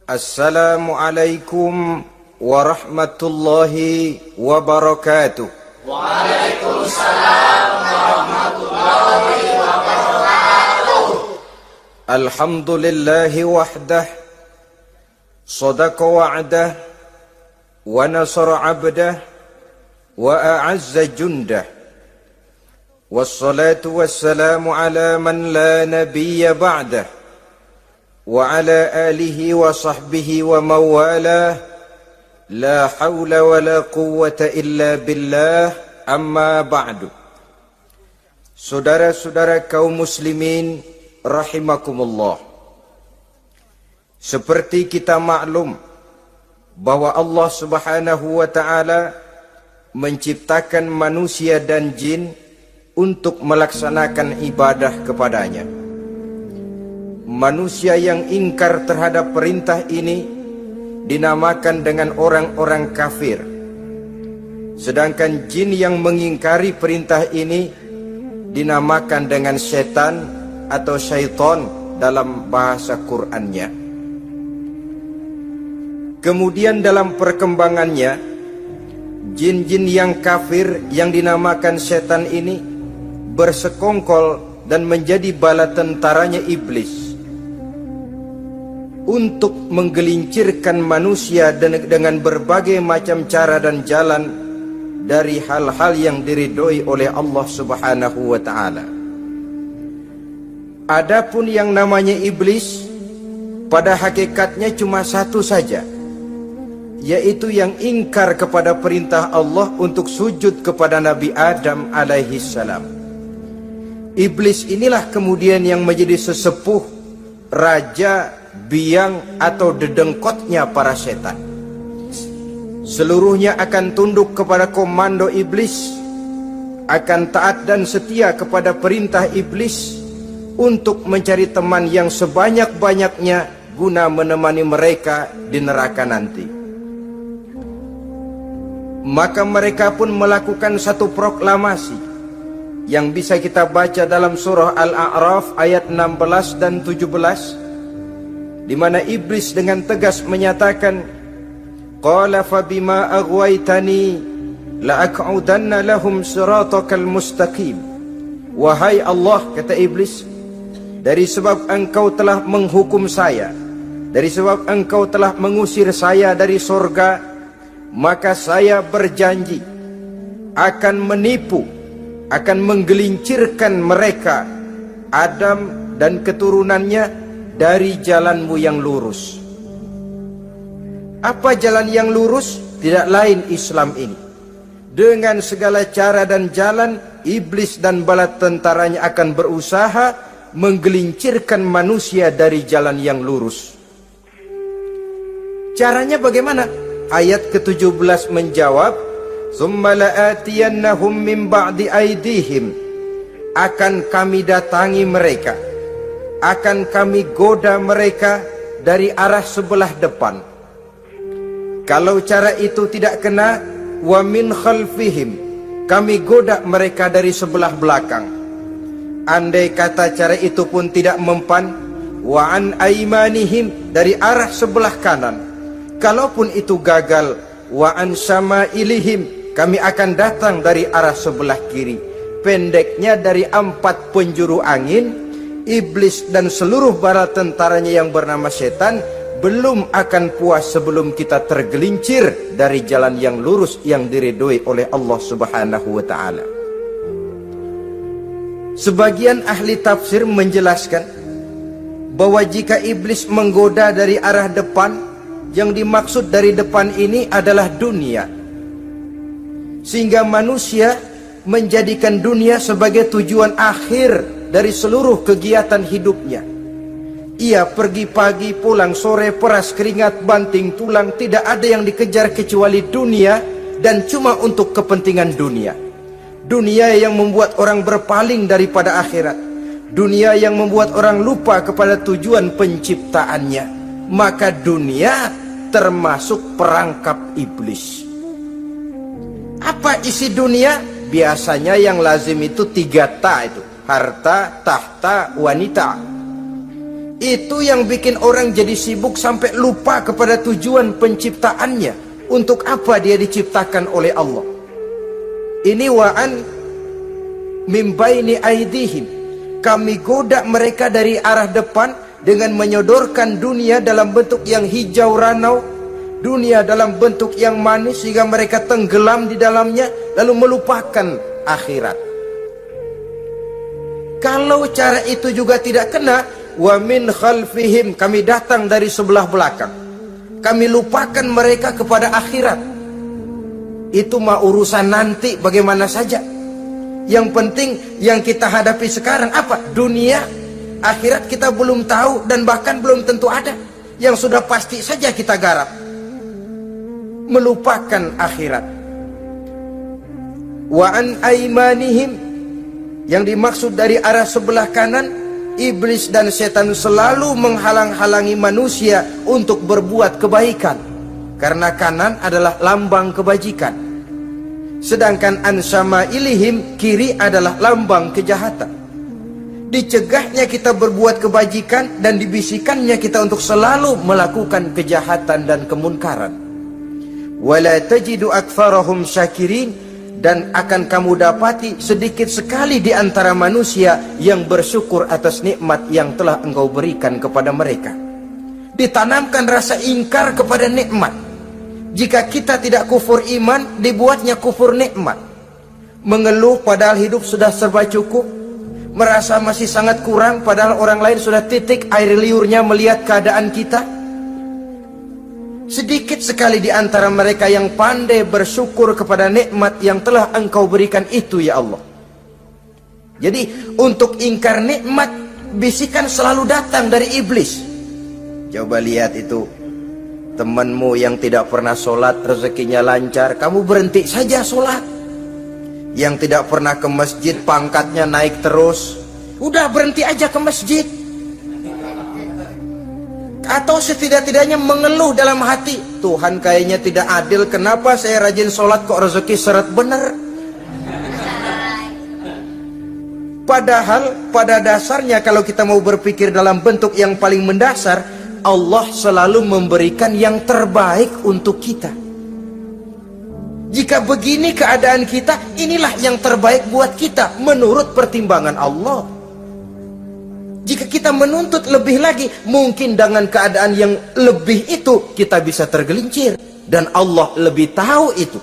Assalamualaikum warahmatullahi wabarakatuh. Waalaikumsalam warahmatullahi wabarakatuh. Alhamdulillahi wahdah, sadaqa wa'dah, wa nasara abdah, wa a'azza jundah. Wassalatu wassalamu ala man la nabiyya ba'dah, wa ala alihi wa sahbihi wa mawalah. La hawla wa la quwwata illa billah, amma ba'du. Saudara-saudara kaum muslimin rahimakumullah, seperti kita maklum bahwa Allah subhanahu wa ta'ala menciptakan manusia dan jin untuk melaksanakan ibadah kepadanya. Manusia yang ingkar terhadap perintah ini dinamakan dengan orang-orang kafir. Sedangkan jin yang mengingkari perintah ini dinamakan dengan setan atau syaitan dalam bahasa Qur'annya. Kemudian dalam perkembangannya, jin-jin yang kafir yang dinamakan setan ini bersekongkol dan menjadi bala tentaranya iblis untuk menggelincirkan manusia dengan berbagai macam cara dan jalan dari hal-hal yang diridhoi oleh Allah subhanahu wa ta'ala. Adapun yang namanya iblis, pada hakikatnya cuma satu saja, yaitu yang ingkar kepada perintah Allah untuk sujud kepada Nabi Adam alaihi salam. Iblis inilah kemudian yang menjadi sesepuh, raja, biang atau dedengkotnya para setan. Seluruhnya akan tunduk kepada komando iblis, akan taat dan setia kepada perintah iblis untuk mencari teman yang sebanyak-banyaknya guna menemani mereka di neraka nanti. Maka mereka pun melakukan satu proklamasi yang bisa kita baca dalam surah Al-A'raf ayat 16 dan 17, di mana iblis dengan tegas menyatakan, qala fa bima aghwaytani la aq'udanna lahum siratakal mustaqim. Wahai Allah, kata iblis, dari sebab engkau telah menghukum saya, dari sebab engkau telah mengusir saya dari surga, maka saya berjanji akan menipu, akan menggelincirkan mereka, Adam dan keturunannya, dari jalanmu yang lurus. Apa jalan yang lurus? Tidak lain Islam ini. Dengan segala cara dan jalan, iblis dan bala tentaranya akan berusaha menggelincirkan manusia dari jalan yang lurus. Caranya bagaimana? Ayat ke-17 menjawab, "Tsumma la'atiyannahum min ba'di aydihim." Akan kami datangi mereka, akan kami goda mereka dari arah sebelah depan. Kalau cara itu tidak kena, wa min khalfihim, kami goda mereka dari sebelah belakang. Andai kata cara itu pun tidak mempan, wa an aimanihim, dari arah sebelah kanan. Kalaupun itu gagal, wa an syama'ilihim, kami akan datang dari arah sebelah kiri. Pendeknya, dari 4 penjuru angin, iblis dan seluruh bala tentaranya yang bernama setan belum akan puas sebelum kita tergelincir dari jalan yang lurus yang diridhoi oleh Allah subhanahu wa ta'ala. Sebagian ahli tafsir menjelaskan bahwa jika iblis menggoda dari arah depan, yang dimaksud dari depan ini adalah dunia, sehingga manusia menjadikan dunia sebagai tujuan akhir dari seluruh kegiatan hidupnya. Ia pergi pagi, pulang sore, peras keringat, banting tulang, tidak ada yang dikejar kecuali dunia, dan cuma untuk kepentingan dunia. Dunia yang membuat orang berpaling daripada akhirat, dunia yang membuat orang lupa kepada tujuan penciptaannya. Maka dunia termasuk perangkap iblis. Apa isi dunia? Biasanya yang lazim itu 3 ta itu: harta, tahta, wanita. Itu yang bikin orang jadi sibuk sampai lupa kepada tujuan penciptaannya. Untuk apa dia diciptakan oleh Allah? Ini wa'an min baini aidihim, kami goda mereka dari arah depan dengan menyodorkan dunia dalam bentuk yang hijau ranau, dunia dalam bentuk yang manis sehingga mereka tenggelam di dalamnya lalu melupakan akhirat. Kalau cara itu juga tidak kena, wa min khalfihim, kami datang dari sebelah belakang, kami lupakan mereka kepada akhirat. Itu mah urusan nanti bagaimana saja. Yang penting yang kita hadapi sekarang apa? Dunia. Akhirat kita belum tahu dan bahkan belum tentu ada. Yang sudah pasti saja kita garap. Melupakan akhirat. Wa an aimanihim, yang dimaksud dari arah sebelah kanan, iblis dan setan selalu menghalang-halangi manusia untuk berbuat kebaikan. Karena kanan adalah lambang kebajikan. Sedangkan ansama ilihim, kiri adalah lambang kejahatan. Dicegahnya kita berbuat kebajikan dan dibisikannya kita untuk selalu melakukan kejahatan dan kemunkaran. Wala tajidu aktsarahum syakirin, dan akan kamu dapati sedikit sekali di antara manusia yang bersyukur atas nikmat yang telah engkau berikan kepada mereka. Ditanamkan rasa ingkar kepada nikmat. Jika kita tidak kufur iman, dibuatnya kufur nikmat. Mengeluh padahal hidup sudah serba cukup, merasa masih sangat kurang padahal orang lain sudah titik air liurnya melihat keadaan kita. Sedikit sekali di antara mereka yang pandai bersyukur kepada nikmat yang telah engkau berikan itu, ya Allah. Jadi untuk ingkar nikmat, bisikan selalu datang dari iblis. Coba lihat itu, temanmu yang tidak pernah sholat rezekinya lancar, kamu berhenti saja sholat. Yang tidak pernah ke masjid pangkatnya naik terus, udah berhenti aja ke masjid. Atau setidak-tidaknya mengeluh dalam hati, Tuhan kayaknya tidak adil, kenapa saya rajin sholat kok rezeki seret bener. Padahal pada dasarnya kalau kita mau berpikir dalam bentuk yang paling mendasar, Allah selalu memberikan yang terbaik untuk kita. Jika begini keadaan kita, inilah yang terbaik buat kita menurut pertimbangan Allah. Jika kita menuntut lebih lagi, mungkin dengan keadaan yang lebih itu kita bisa tergelincir, dan Allah lebih tahu itu.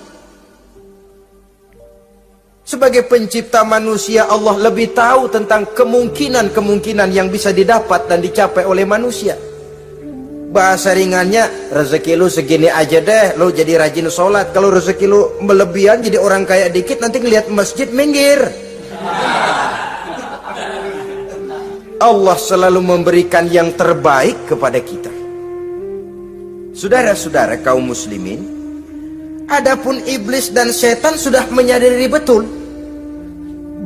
Sebagai pencipta manusia, Allah lebih tahu tentang kemungkinan-kemungkinan yang bisa didapat dan dicapai oleh manusia. Bahasa ringannya, rezeki lu segini aja deh, lu jadi rajin sholat. Kalau rezeki lu melebihan jadi orang kaya dikit, nanti ngelihat masjid minggir. Allah selalu memberikan yang terbaik kepada kita. Saudara-saudara kaum muslimin, adapun iblis dan setan sudah menyadari betul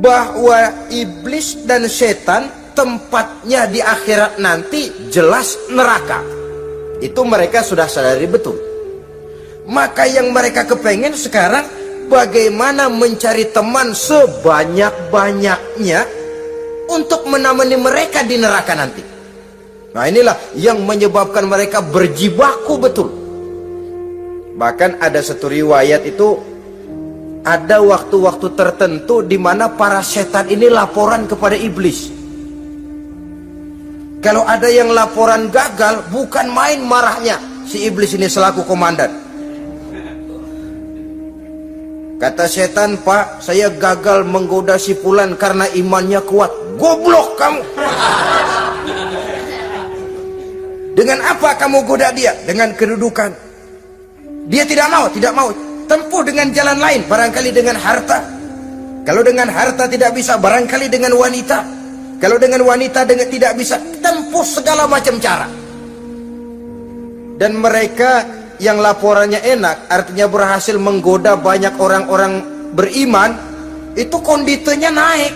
bahwa iblis dan setan tempatnya di akhirat nanti jelas neraka. Itu mereka sudah sadari betul. Maka yang mereka kepengen sekarang, bagaimana mencari teman sebanyak-banyaknya untuk menemani mereka di neraka nanti. Nah, inilah yang menyebabkan mereka berjibaku betul. Bahkan ada satu riwayat itu, ada waktu-waktu tertentu di mana para setan ini laporan kepada iblis. Kalau ada yang laporan gagal, bukan main marahnya si iblis ini selaku komandan. Kata setan, Pak, saya gagal menggoda si fulan karena imannya kuat. Goblok kamu. Dengan apa kamu goda dia? Dengan kedudukan. Dia tidak mau. Tempuh dengan jalan lain, barangkali dengan harta. Kalau dengan harta tidak bisa, barangkali dengan wanita. Kalau dengan wanita tidak bisa, tempuh segala macam cara. Dan mereka yang laporannya enak, artinya berhasil menggoda banyak orang-orang beriman, itu kondisinya naik.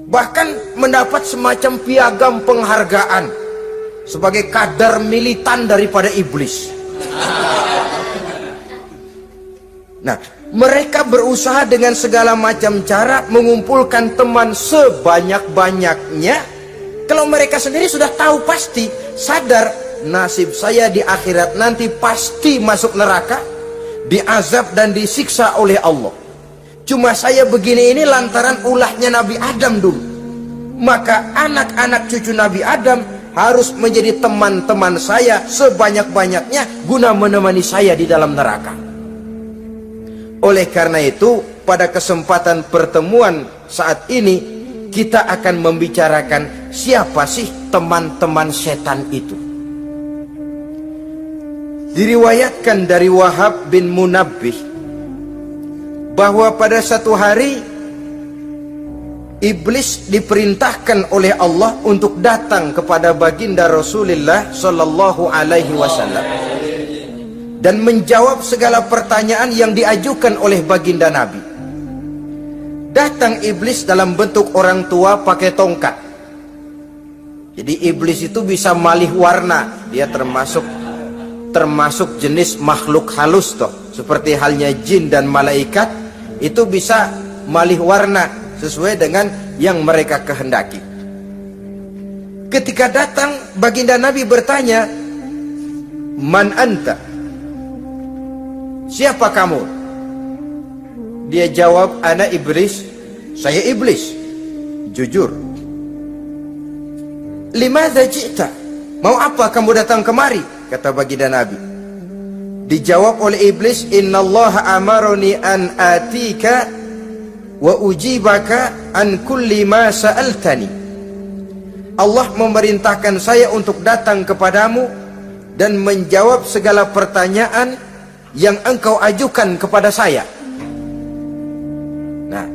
Bahkan mendapat semacam piagam penghargaan sebagai kadar militan daripada iblis. Nah, mereka berusaha dengan segala macam cara mengumpulkan teman sebanyak-banyaknya Kalau mereka sendiri sudah tahu pasti, sadar nasib saya di akhirat nanti pasti masuk neraka, diazab dan disiksa oleh Allah. Cuma saya begini ini lantaran ulahnya Nabi Adam dulu. Maka anak-anak cucu Nabi Adam harus menjadi teman-teman saya sebanyak-banyaknya guna menemani saya di dalam neraka. Oleh karena itu, pada kesempatan pertemuan saat ini kita akan membicarakan siapa sih teman-teman setan itu. Diriwayatkan dari Wahab bin Munabbih bahwa pada satu hari iblis diperintahkan oleh Allah untuk datang kepada baginda Rasulullah sallallahu alaihi wasallam dan menjawab segala pertanyaan yang diajukan oleh baginda Nabi. Datang iblis dalam bentuk orang tua pakai tongkat. Jadi iblis itu bisa malih warna, dia termasuk jenis makhluk halus toh, seperti halnya jin dan malaikat, itu bisa malih warna sesuai dengan yang mereka kehendaki. Ketika datang, baginda Nabi bertanya, "Man anta?" Siapa kamu? Dia jawab, "Ana iblis." Saya iblis. Jujur. "Limadza ji'ta?" Mau apa kamu datang kemari? Kata baginda Nabi. Dijawab oleh iblis, "Innallaha amaroni an atika wa ujibaka an kulli ma sa'altani." Allah memerintahkan saya untuk datang kepadamu dan menjawab segala pertanyaan yang engkau ajukan kepada saya. Nah,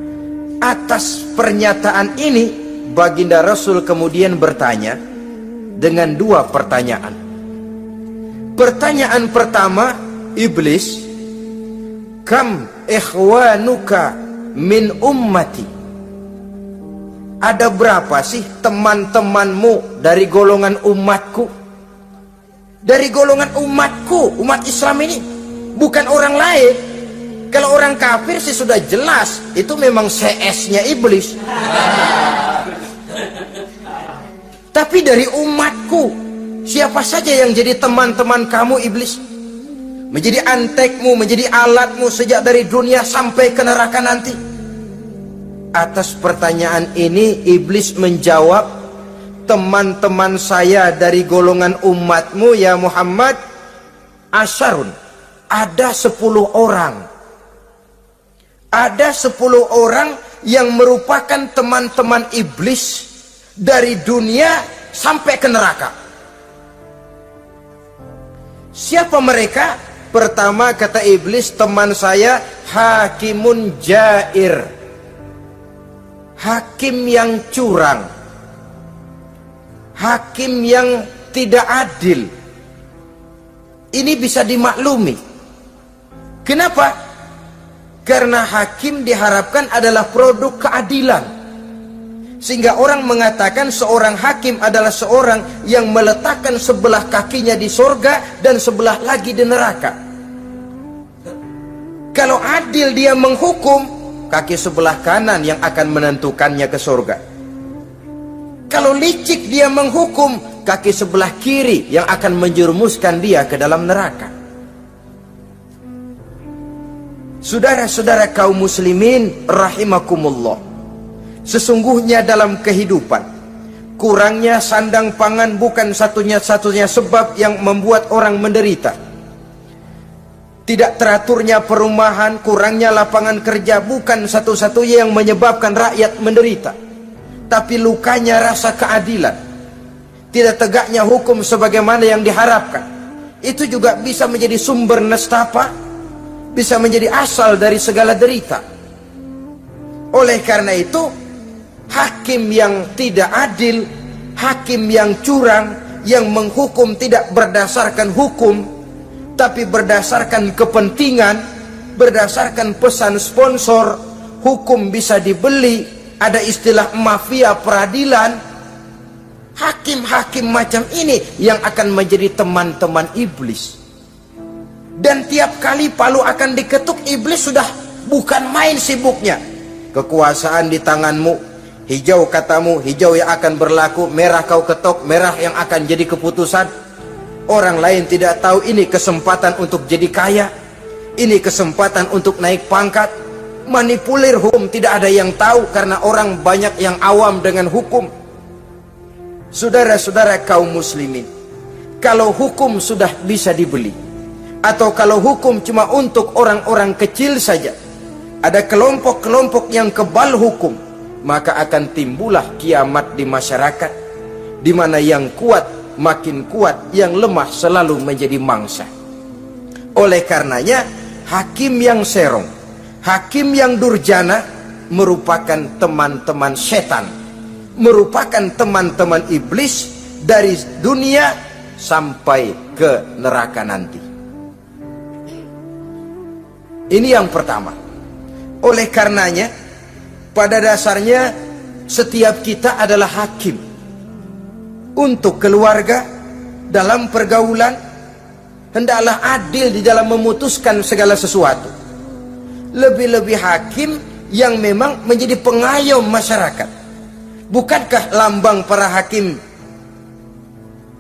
atas pernyataan ini baginda Rasul kemudian bertanya dengan dua pertanyaan. Pertanyaan pertama, iblis, "Kam ikhwanuka min ummati?" Ada berapa sih teman-temanmu dari golongan umatku? Dari golongan umatku, umat Islam ini, bukan orang lain. Kalau orang kafir sih sudah jelas, itu memang CS-nya iblis. Tapi dari umatku, siapa saja yang jadi teman-teman kamu iblis? Menjadi antekmu, menjadi alatmu sejak dari dunia sampai ke neraka nanti. Atas pertanyaan ini iblis menjawab, "Teman-teman saya dari golongan umatmu ya Muhammad, asyarun, ada 10 orang. Ada 10 orang yang merupakan teman-teman iblis dari dunia sampai ke neraka." Siapa mereka? Pertama kata iblis, "Teman saya hakimun jair." Hakim yang curang, hakim yang tidak adil. Ini bisa dimaklumi. Kenapa? Karena hakim diharapkan adalah produk keadilan. Sehingga orang mengatakan seorang hakim adalah seorang yang meletakkan sebelah kakinya di sorga dan sebelah lagi di neraka. Kalau adil dia menghukum, kaki sebelah kanan yang akan menentukannya ke sorga. Kalau licik dia menghukum, kaki sebelah kiri yang akan menjerumuskan dia ke dalam neraka. Saudara-saudara kaum muslimin rahimakumullah, sesungguhnya dalam kehidupan kurangnya sandang pangan bukan satunya-satunya sebab yang membuat orang menderita. Tidak teraturnya perumahan, kurangnya lapangan kerja bukan satu-satunya yang menyebabkan rakyat menderita. Tapi lukanya rasa keadilan, tidak tegaknya hukum sebagaimana yang diharapkan, itu juga bisa menjadi sumber nestapa, bisa menjadi asal dari segala derita. Oleh karena itu, hakim yang tidak adil, hakim yang curang, yang menghukum tidak berdasarkan hukum, tapi berdasarkan kepentingan, berdasarkan pesan sponsor, hukum bisa dibeli, ada istilah mafia peradilan. Hakim-hakim macam ini yang akan menjadi teman-teman iblis. Dan tiap kali palu akan diketuk, iblis sudah bukan main sibuknya. Kekuasaan di tanganmu, Hijau katamu, hijau yang akan berlaku. Merah kau ketok, merah yang akan jadi keputusan. Orang lain tidak tahu ini kesempatan untuk jadi kaya, ini kesempatan untuk naik pangkat. Manipulir hukum tidak ada yang tahu karena orang banyak yang awam dengan hukum. Saudara-saudara kaum muslimin, kalau hukum sudah bisa dibeli, atau kalau hukum cuma untuk orang-orang kecil saja, ada kelompok-kelompok yang kebal hukum, maka akan timbullah kiamat di masyarakat, di mana yang kuat makin kuat, yang lemah selalu menjadi mangsa. Oleh karenanya, hakim yang serong, hakim yang durjana merupakan teman-teman setan, merupakan teman-teman iblis dari dunia sampai ke neraka nanti. Ini yang pertama. Oleh karenanya, pada dasarnya setiap kita adalah hakim. Untuk keluarga, dalam pergaulan, hendaklah adil di dalam memutuskan segala sesuatu. Lebih-lebih hakim yang memang menjadi pengayom masyarakat. Bukankah lambang para hakim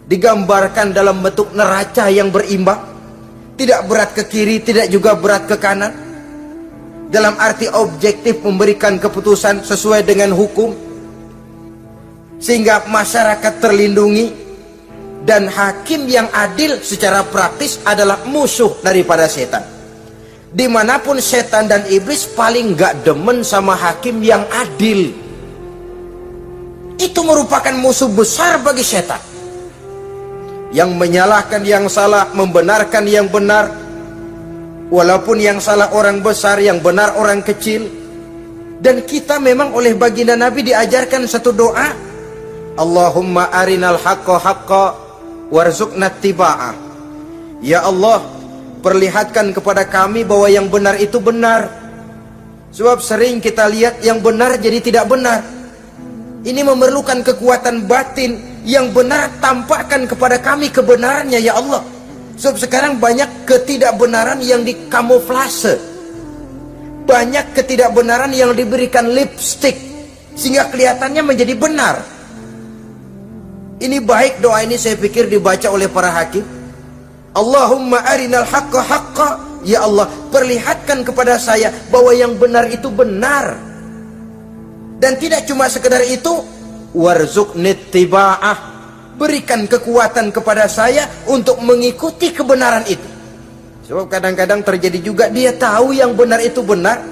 digambarkan dalam bentuk neraca yang berimbang? Tidak berat ke kiri, tidak juga berat ke kanan. Dalam arti objektif memberikan keputusan sesuai dengan hukum, sehingga masyarakat terlindungi. Dan hakim yang adil secara praktis adalah musuh daripada setan. Dimanapun setan dan iblis paling gak demen sama hakim yang adil. Itu merupakan musuh besar bagi setan, yang menyalahkan yang salah, membenarkan yang benar. Walaupun yang salah orang besar, yang benar orang kecil. Dan kita memang oleh baginda Nabi diajarkan satu doa, Allahumma arinal haqqa haqqa warzuqna tiba'ah. Ya Allah, perlihatkan kepada kami bahwa yang benar itu benar. Sebab sering kita lihat yang benar jadi tidak benar. Ini memerlukan kekuatan batin. Yang benar tampakkan kepada kami kebenarannya ya Allah. Sebab sekarang banyak ketidakbenaran yang dikamuflase, banyak ketidakbenaran yang diberikan lipstick sehingga kelihatannya menjadi benar. Ini baik doa ini saya pikir dibaca oleh para hakim. Allahumma arinal haqqa haqqa. Ya Allah, perlihatkan kepada saya bahwa yang benar itu benar. Dan tidak cuma sekedar itu, warzuqni tiba'ah. Berikan kekuatan kepada saya untuk mengikuti kebenaran itu. Sebab kadang-kadang terjadi juga dia tahu yang benar itu benar,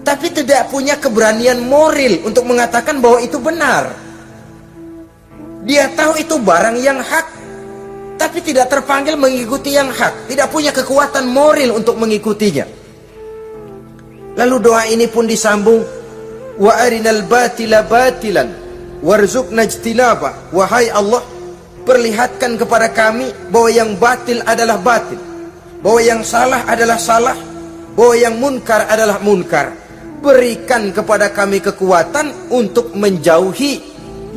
tapi tidak punya keberanian moral untuk mengatakan bahwa itu benar. Dia tahu itu barang yang hak, tapi tidak terpanggil mengikuti yang hak, tidak punya kekuatan moral untuk mengikutinya. Lalu doa ini pun disambung, wa arinal batila batilan warzuqna ijtinaba. Wahai Allah, perlihatkan kepada kami bahwa yang batil adalah batil, bahwa yang salah adalah salah, bahwa yang munkar adalah munkar. Berikan kepada kami kekuatan untuk menjauhi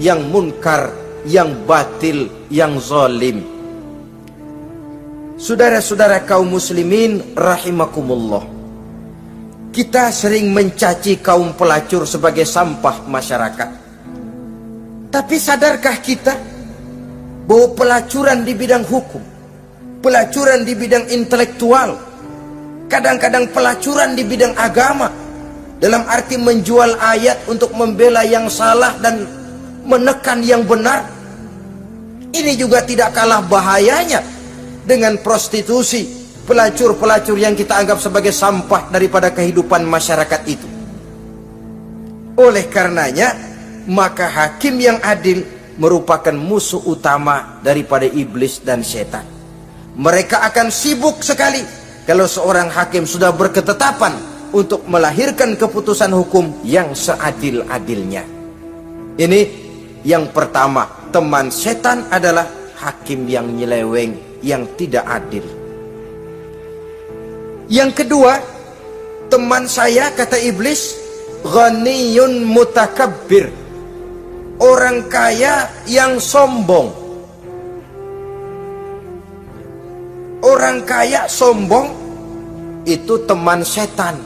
yang munkar, yang batil, yang zalim. Saudara-saudara kaum muslimin rahimakumullah, kita sering mencaci kaum pelacur sebagai sampah masyarakat. Tapi sadarkah kita bahwa pelacuran di bidang hukum, pelacuran di bidang intelektual, kadang-kadang pelacuran di bidang agama, dalam arti menjual ayat untuk membela yang salah dan menekan yang benar, ini juga tidak kalah bahayanya dengan prostitusi, pelacur-pelacur yang kita anggap sebagai sampah daripada kehidupan masyarakat itu. Oleh karenanya, maka hakim yang adil merupakan musuh utama daripada iblis dan setan. Mereka akan sibuk sekali kalau seorang hakim sudah berketetapan untuk melahirkan keputusan hukum yang seadil-adilnya. Ini yang pertama, teman setan adalah hakim yang nyeleweng, yang tidak adil. Yang kedua, teman saya, kata iblis, ghaniyun mutakabbir, orang kaya yang sombong. Orang kaya sombong itu teman setan.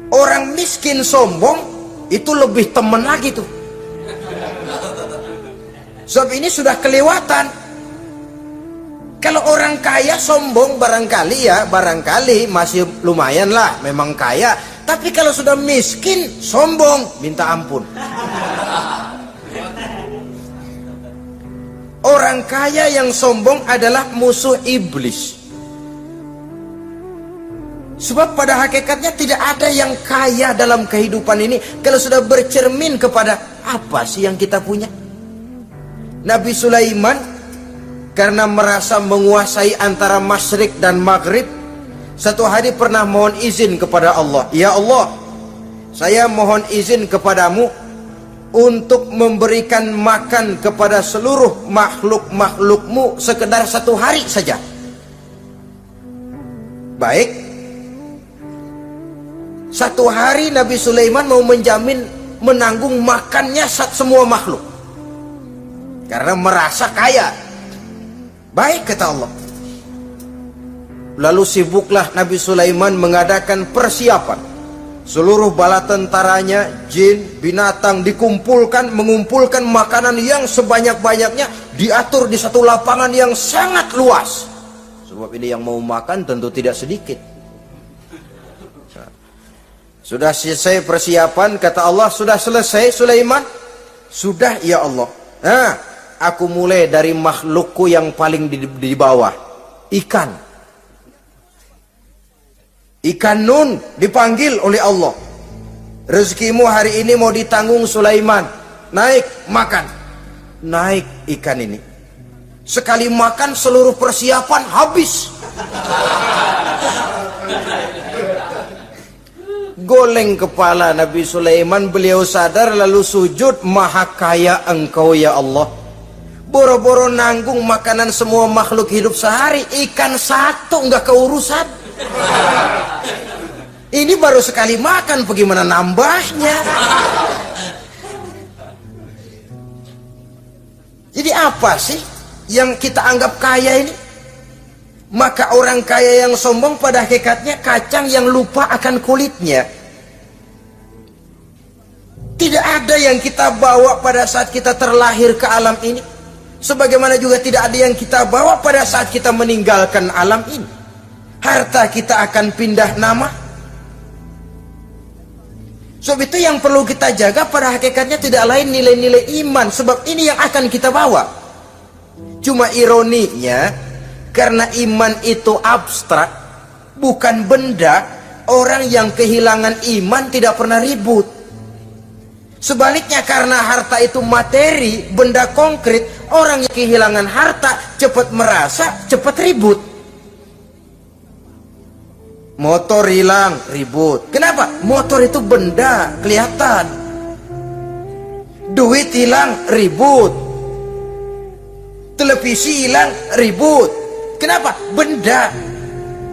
Orang miskin sombong itu lebih temen lagi tuh. Sebab ini sudah kelewatan. Kalau orang kaya sombong barangkali masih lumayan lah, memang kaya. Tapi kalau sudah miskin sombong, minta ampun. Orang kaya yang sombong adalah musuh iblis. Sebab pada hakikatnya tidak ada yang kaya dalam kehidupan ini kalau sudah bercermin kepada apa sih yang kita punya. Nabi Sulaiman karena merasa menguasai antara masyrik dan maghrib, satu hari pernah mohon izin kepada Allah. Ya Allah, saya mohon izin kepadamu untuk memberikan makan kepada seluruh makhluk-makhlukmu sekedar 1 hari saja. Baik, 1 hari Nabi Sulaiman mau menjamin menanggung makannya semua makhluk karena merasa kaya. Baik, kata Allah. Lalu sibuklah Nabi Sulaiman mengadakan persiapan. Seluruh bala tentaranya, jin, binatang mengumpulkan makanan yang sebanyak-banyaknya, diatur di satu lapangan yang sangat luas. Sebab ini yang mau makan tentu tidak sedikit. Sudah selesai persiapan, kata Allah, sudah selesai Sulaiman? Sudah, ya Allah. Nah, aku mulai dari makhlukku yang paling di bawah, ikan. Ikan Nun dipanggil oleh Allah. Rezekimu hari ini mau ditanggung Sulaiman. Naik, makan. Naik ikan ini. Sekali makan seluruh persiapan habis. Goleng kepala Nabi Sulaiman, beliau sadar lalu sujud, maha kaya engkau ya Allah. Boro-boro nanggung makanan semua makhluk hidup sehari, ikan satu nggak keurusan. Ini baru sekali makan, bagaimana nambahnya? Jadi apa sih yang kita anggap kaya ini? Maka orang kaya yang sombong pada hakikatnya kacang yang lupa akan kulitnya. Tidak ada yang kita bawa pada saat kita terlahir ke alam ini, sebagaimana juga tidak ada yang kita bawa pada saat kita meninggalkan alam ini. Harta kita akan pindah nama. Sebab itu yang perlu kita jaga pada hakikatnya tidak lain nilai-nilai iman, sebab ini yang akan kita bawa. Cuma ironinya, karena iman itu abstrak, bukan benda, orang yang kehilangan iman tidak pernah ribut. Sebaliknya karena harta itu materi, benda konkret, orang yang kehilangan harta cepat merasa, cepat ribut. Motor hilang, ribut. Kenapa? Motor itu benda, kelihatan. Duit hilang, ribut. Televisi hilang, ribut. Kenapa? Benda.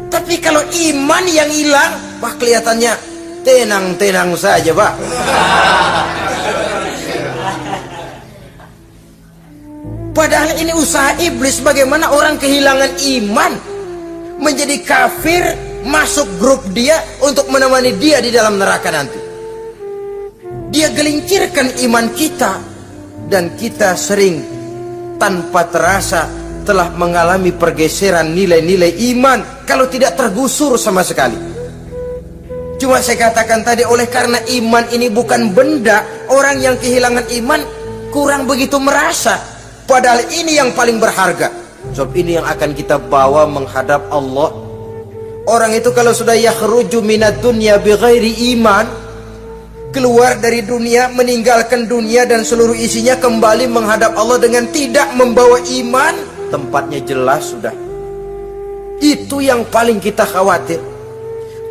Tapi kalau iman yang hilang, wah kelihatannya tenang-tenang saja, Pak. Padahal ini usaha iblis, bagaimana orang kehilangan iman menjadi kafir, masuk grup dia untuk menemani dia di dalam neraka nanti. Dia gelincirkan iman kita, dan kita sering tanpa terasa telah mengalami pergeseran nilai-nilai iman kalau tidak tergusur sama sekali. Cuma saya katakan tadi, oleh karena iman ini bukan benda, orang yang kehilangan iman kurang begitu merasa, padahal ini yang paling berharga. Sebab ini yang akan kita bawa menghadap Allah. Orang itu kalau sudah yakhruju minad dunya bighairi iman, keluar dari dunia, meninggalkan dunia dan seluruh isinya, kembali menghadap Allah dengan tidak membawa iman, tempatnya jelas sudah. Itu yang paling kita khawatir.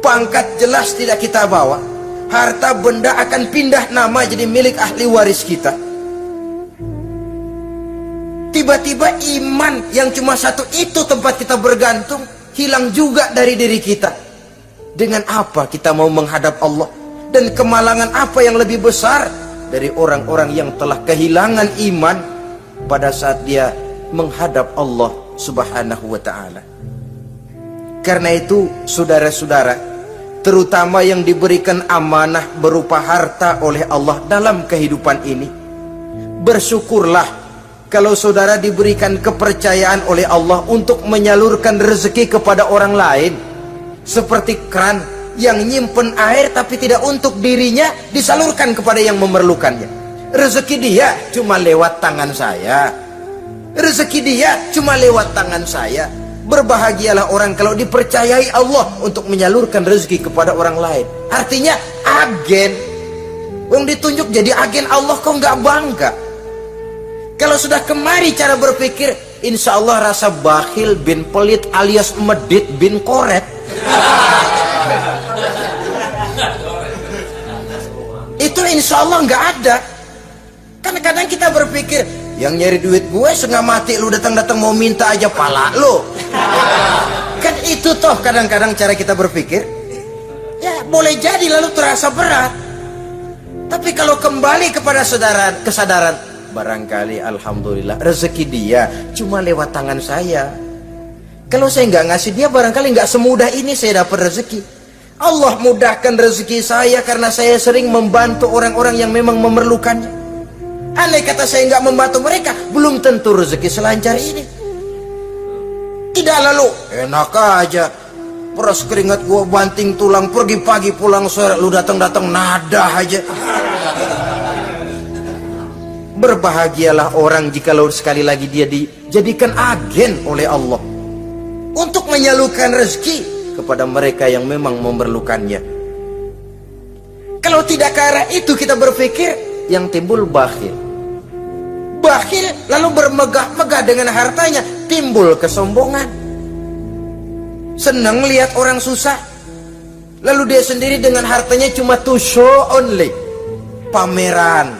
Pangkat jelas tidak kita bawa, harta benda akan pindah nama jadi milik ahli waris kita. Tiba-tiba iman yang cuma satu itu tempat kita bergantung hilang juga dari diri kita. Dengan apa kita mau menghadap Allah? Dan kemalangan apa yang lebih besar dari orang-orang yang telah kehilangan iman pada saat dia menghadap Allah Subhanahu wa ta'ala. Karena itu saudara-saudara, terutama yang diberikan amanah berupa harta oleh Allah dalam kehidupan ini. Bersyukurlah kalau saudara diberikan kepercayaan oleh Allah untuk menyalurkan rezeki kepada orang lain. Seperti keran yang nyimpen air tapi tidak untuk dirinya, disalurkan kepada yang memerlukannya. Rezeki dia cuma lewat tangan saya. Rezeki dia cuma lewat tangan saya. Berbahagialah orang kalau dipercayai Allah untuk menyalurkan rezeki kepada orang lain. Artinya agen. Yang ditunjuk jadi agen Allah, kok nggak bangga? Kalau sudah kemari cara berpikir, insya Allah rasa bakhil bin pelit alias medit bin koret. Itu insya Allah nggak ada. Kan kadang kita berpikir, yang nyari duit gue setengah mati, lu datang-datang mau minta aja pala lu. Kan itu toh kadang-kadang cara kita berpikir. Ya boleh jadi lalu terasa berat. Tapi kalau kembali kepada kesadaran, barangkali alhamdulillah rezeki dia cuma lewat tangan saya. Kalau saya nggak ngasih dia, barangkali nggak semudah ini saya dapat rezeki. Allah mudahkan rezeki saya karena saya sering membantu orang-orang yang memang memerlukannya. Andai kata saya nggak membantu mereka, belum tentu rezeki selancar ini. Tidak lalu enak aja, peras keringat gua banting tulang, pergi pagi pulang sore, lu datang-datang nada aja. Berbahagialah orang jikalau sekali lagi dia dijadikan agen oleh Allah untuk menyalurkan rezeki kepada mereka yang memang memerlukannya. Kalau tidak ke arah itu kita berpikir, yang timbul bakhil. Bakhil lalu bermegah-megah dengan hartanya, timbul kesombongan. Senang lihat orang susah, lalu dia sendiri dengan hartanya cuma to show only, pameran.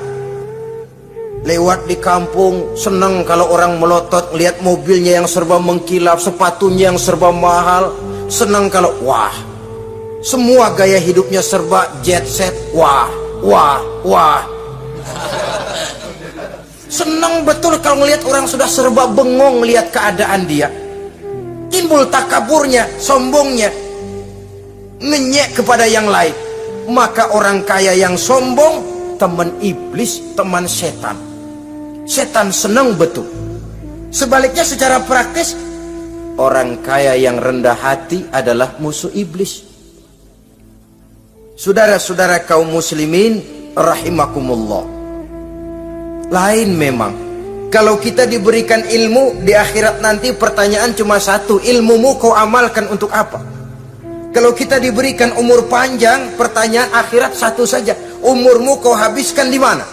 Lewat di kampung, senang kalau orang melotot lihat mobilnya yang serba mengkilap, sepatunya yang serba mahal. Senang kalau wah, semua gaya hidupnya serba jet set, wah, wah, wah. Senang betul kalau melihat orang sudah serba bengong lihat keadaan dia. Timbul takaburnya, sombongnya, ngenyek kepada yang lain. Maka orang kaya yang sombong, teman iblis, teman setan. Setan senang betul. Sebaliknya secara praktis, orang kaya yang rendah hati adalah musuh iblis. Saudara-saudara kaum muslimin rahimakumullah, lain memang kalau kita diberikan ilmu di akhirat nanti, pertanyaan cuma satu, ilmumu kau amalkan untuk apa? Kalau kita diberikan umur panjang, pertanyaan akhirat satu saja, umurmu kau habiskan di mana?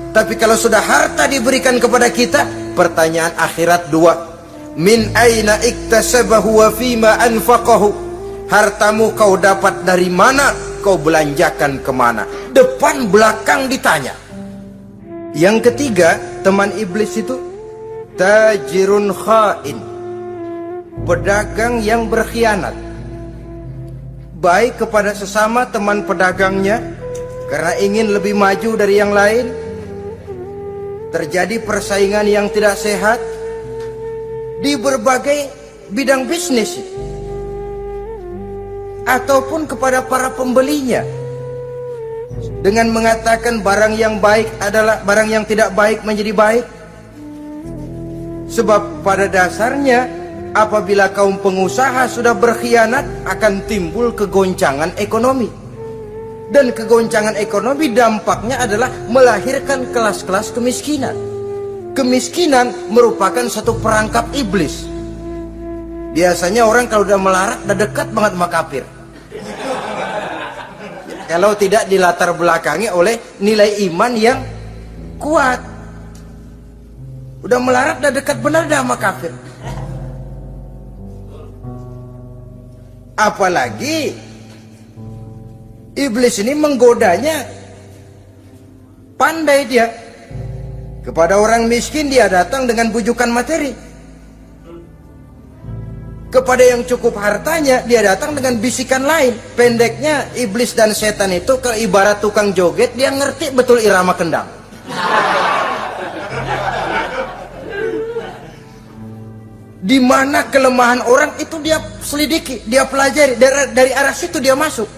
Tapi kalau sudah harta diberikan kepada kita, pertanyaan akhirat dua, min aina iktasabahu wa fima anfaqahu. Hartamu kau dapat dari mana, kau belanjakan kemana? Depan belakang ditanya. Yang ketiga, teman iblis itu tajirun khain, pedagang yang berkhianat, baik kepada sesama teman pedagangnya karena ingin lebih maju dari yang lain. Terjadi persaingan yang tidak sehat di berbagai bidang bisnis, ataupun kepada para pembelinya dengan mengatakan barang yang baik adalah barang yang tidak baik menjadi baik. Sebab pada dasarnya apabila kaum pengusaha sudah berkhianat, akan timbul kegoncangan ekonomi. Dan kegoncangan ekonomi dampaknya adalah melahirkan kelas-kelas kemiskinan. Kemiskinan merupakan satu perangkap iblis. Biasanya orang kalau udah melarat, udah dekat banget sama kafir. Kalau tidak dilatar belakangi oleh nilai iman yang kuat, udah melarat, udah dekat benar dah sama kafir. Apalagi iblis ini menggodanya pandai dia. Kepada orang miskin dia datang dengan bujukan materi. Kepada yang cukup hartanya dia datang dengan bisikan lain. Pendeknya iblis dan setan itu ibarat tukang joget, dia ngerti betul irama kendang. Di mana kelemahan orang itu dia selidiki, dia pelajari, dari arah situ dia masuk.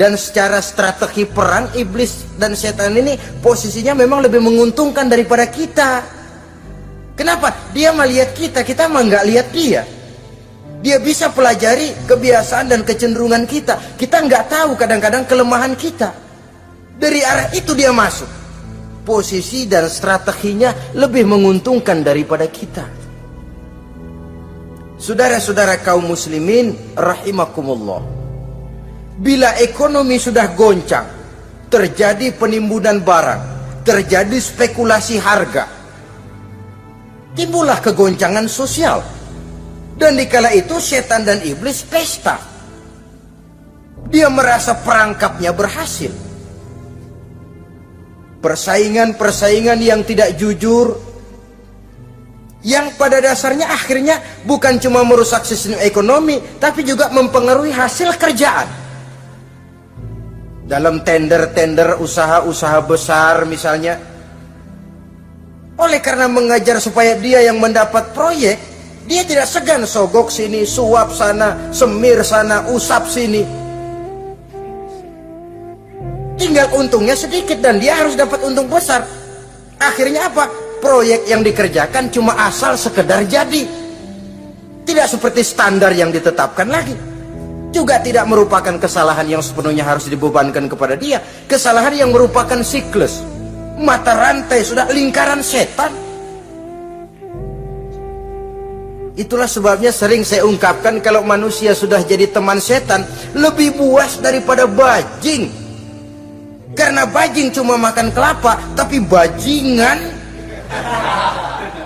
Dan secara strategi perang, iblis dan setan ini posisinya memang lebih menguntungkan daripada kita. Kenapa? Dia melihat kita, kita mah nggak lihat dia. Dia bisa pelajari kebiasaan dan kecenderungan kita. Kita nggak tahu kadang-kadang kelemahan kita. Dari arah itu dia masuk. Posisi dan strateginya lebih menguntungkan daripada kita. Saudara-saudara kaum muslimin rahimakumullah, bila ekonomi sudah goncang, terjadi penimbunan barang, terjadi spekulasi harga, timbullah kegoncangan sosial. Dan dikala itu setan dan iblis pesta. Dia merasa perangkapnya berhasil. Persaingan-persaingan yang tidak jujur, yang pada dasarnya akhirnya bukan cuma merusak sistem ekonomi, tapi juga mempengaruhi hasil kerjaan. Dalam tender-tender usaha-usaha besar misalnya, oleh karena mengajar supaya dia yang mendapat proyek, dia tidak segan sogok sini, suap sana, semir sana, usap sini. Tinggal untungnya sedikit dan dia harus dapat untung besar. Akhirnya apa? Proyek yang dikerjakan cuma asal sekedar jadi. Tidak seperti standar yang ditetapkan lagi. Juga tidak merupakan kesalahan yang sepenuhnya harus dibebankan kepada dia. Kesalahan yang merupakan siklus, mata rantai, sudah lingkaran setan. Itulah sebabnya sering saya ungkapkan, kalau manusia sudah jadi teman setan, lebih buas daripada bajing. Karena bajing cuma makan kelapa, tapi bajingan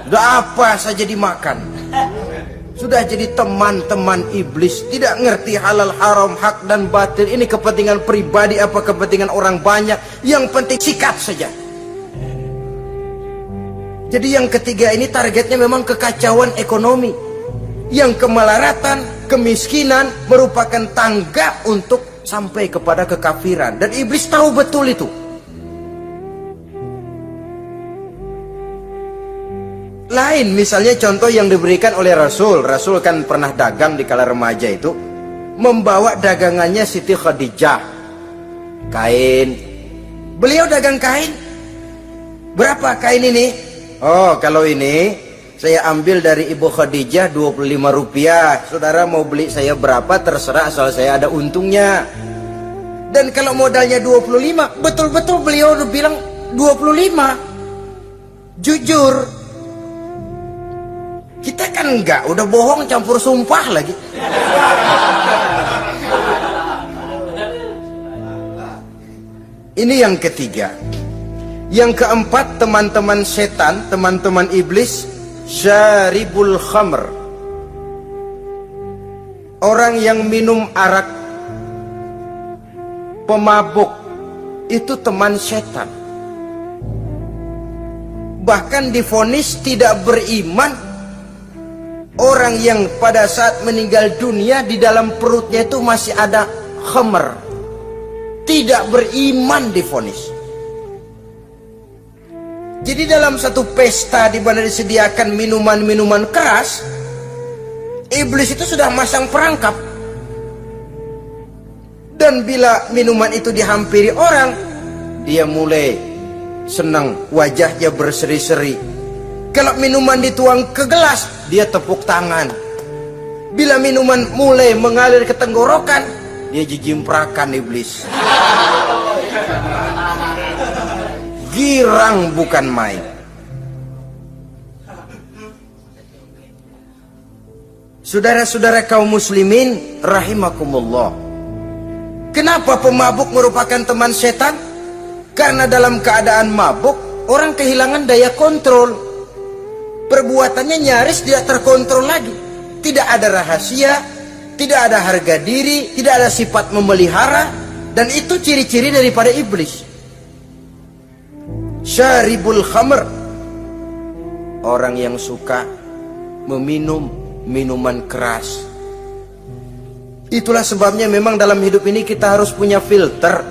udah apa saja dimakan. Sudah jadi teman-teman iblis, tidak ngerti halal haram, hak dan batil. Ini kepentingan pribadi apa kepentingan orang banyak, yang penting sikat saja. Jadi yang ketiga ini targetnya memang kekacauan ekonomi, yang kemelaratan, kemiskinan merupakan tangga untuk sampai kepada kekafiran. Dan iblis tahu betul itu. Lain misalnya contoh yang diberikan oleh Rasul. Rasul kan pernah dagang di kala remaja itu, membawa dagangannya Siti Khadijah, kain. Beliau dagang kain. Berapa kain ini? Oh, kalau ini saya ambil dari Ibu Khadijah 25 rupiah. Saudara mau beli saya berapa terserah, asal saya ada untungnya. Dan kalau modalnya 25, betul-betul beliau udah bilang 25. Jujur. Kita kan enggak, udah bohong campur sumpah lagi. Ini yang ketiga. Yang keempat, teman-teman setan, teman-teman iblis, syaribul khamr, orang yang minum arak, pemabuk, itu teman setan. Bahkan divonis tidak beriman orang yang pada saat meninggal dunia di dalam perutnya itu masih ada khamr. Tidak beriman divonis. Jadi dalam satu pesta di mana disediakan minuman-minuman keras, iblis itu sudah masang perangkap. Dan bila minuman itu dihampiri orang, dia mulai senang, wajahnya berseri-seri. Kalau minuman dituang ke gelas, dia tepuk tangan. Bila minuman mulai mengalir ke tenggorokan, dia jijimprakan iblis. Girang bukan main. Saudara-saudara kaum muslimin rahimakumullah, kenapa pemabuk merupakan teman setan? Karena dalam keadaan mabuk, orang kehilangan daya kontrol. Perbuatannya nyaris tidak terkontrol lagi. Tidak ada rahasia, tidak ada harga diri, tidak ada sifat memelihara. Dan itu ciri-ciri daripada iblis. Syaribul khamr, orang yang suka meminum minuman keras. Itulah sebabnya memang dalam hidup ini kita harus punya filter.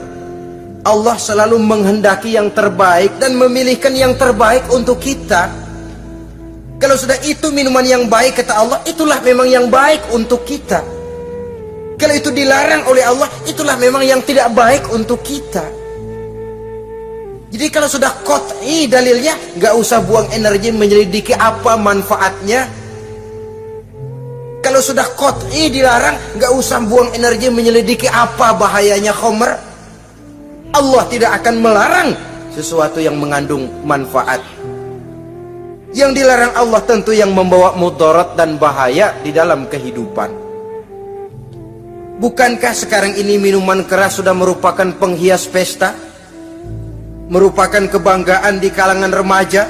Allah selalu menghendaki yang terbaik dan memilihkan yang terbaik untuk kita. Kalau sudah itu minuman yang baik, kata Allah, itulah memang yang baik untuk kita. Kalau itu dilarang oleh Allah, itulah memang yang tidak baik untuk kita. Jadi kalau sudah qat'i dalilnya, nggak usah buang energi menyelidiki apa manfaatnya. Kalau sudah qat'i dilarang, nggak usah buang energi menyelidiki apa bahayanya khamr. Allah tidak akan melarang sesuatu yang mengandung manfaat. Yang dilarang Allah tentu yang membawa mudarat dan bahaya di dalam kehidupan. Bukankah sekarang ini minuman keras sudah merupakan penghias pesta? Merupakan kebanggaan di kalangan remaja,